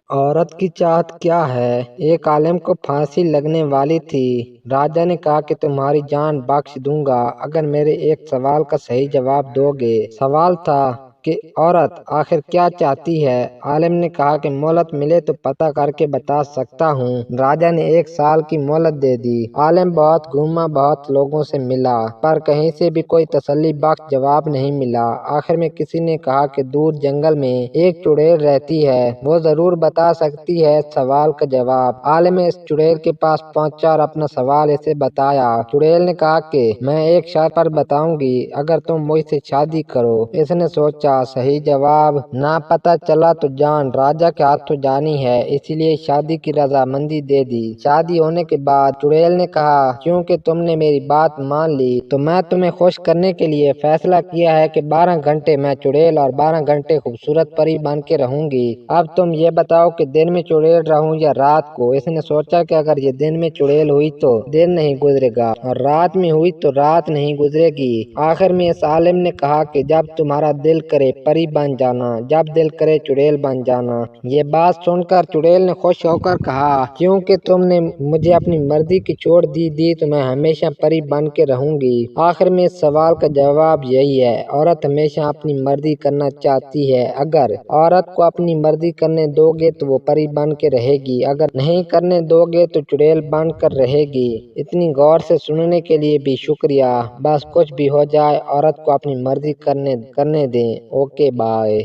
عورت کی چاہت کیا ہے؟ ایک عالم کو پھانسی لگنے والی تھی۔ راجا نے کہا کہ تمہاری جان بخش دوں گا اگر میرے ایک سوال کا صحیح جواب دو گے۔ سوال تھا کہ عورت آخر کیا چاہتی ہے؟ عالم نے کہا کہ مہلت ملے تو پتہ کر کے بتا سکتا ہوں۔ راجا نے 1 سال کی مہلت دے دی۔ عالم بہت گھوما، بہت لوگوں سے ملا، پر کہیں سے بھی کوئی تسلی بخش جواب نہیں ملا۔ آخر میں کسی نے کہا کہ دور جنگل میں ایک چڑیل رہتی ہے، وہ ضرور بتا سکتی ہے سوال کا جواب۔ عالم اس چڑیل کے پاس پہنچا اور اپنا سوال اسے بتایا۔ چڑیل نے کہا کہ میں ایک شرط پر بتاؤں گی، اگر تم مجھ سے شادی کرو۔ اس نے سوچا، صحیح جواب نہ پتہ چلا تو جان راجا کے ہاتھوں جانی ہے، اسی لیے شادی کی رضامندی دے دی۔ شادی ہونے کے بعد چڑیل نے کہا، کیونکہ تم نے میری بات مان لی تو میں تمہیں خوش کرنے کے لیے فیصلہ کیا ہے کہ 12 گھنٹے میں چڑیل اور 12 گھنٹے خوبصورت پری بن کے رہوں گی۔ اب تم یہ بتاؤ کہ دن میں چڑیل رہوں یا رات کو؟ اس نے سوچا کہ اگر یہ دن میں چڑیل ہوئی تو دن نہیں گزرے گا اور رات میں ہوئی تو رات نہیں گزرے گی۔ آخر میں اس عالم نے کہا کہ جب تمہارا دل کرے پری بن جانا، جب دل کرے چڑیل بن جانا۔ یہ بات سن کر چڑیل نے خوش ہو کر کہا، کیونکہ تم نے مجھے اپنی مرضی کی چھوڑ دی تو میں ہمیشہ پری بن کے رہوں گی۔ آخر میں اس سوال کا جواب یہی ہے، عورت ہمیشہ اپنی مرضی کرنا چاہتی ہے۔ اگر عورت کو اپنی مرضی کرنے دو گے تو وہ پری بن کے رہے گی، اگر نہیں کرنے دو گے تو چڑیل بن کر رہے گی۔ اتنی غور سے سننے کے لیے بھی شکریہ۔ بس کچھ بھی ہو جائے عورت کو اپنی مرضی کرنے دیں۔ Okay bye.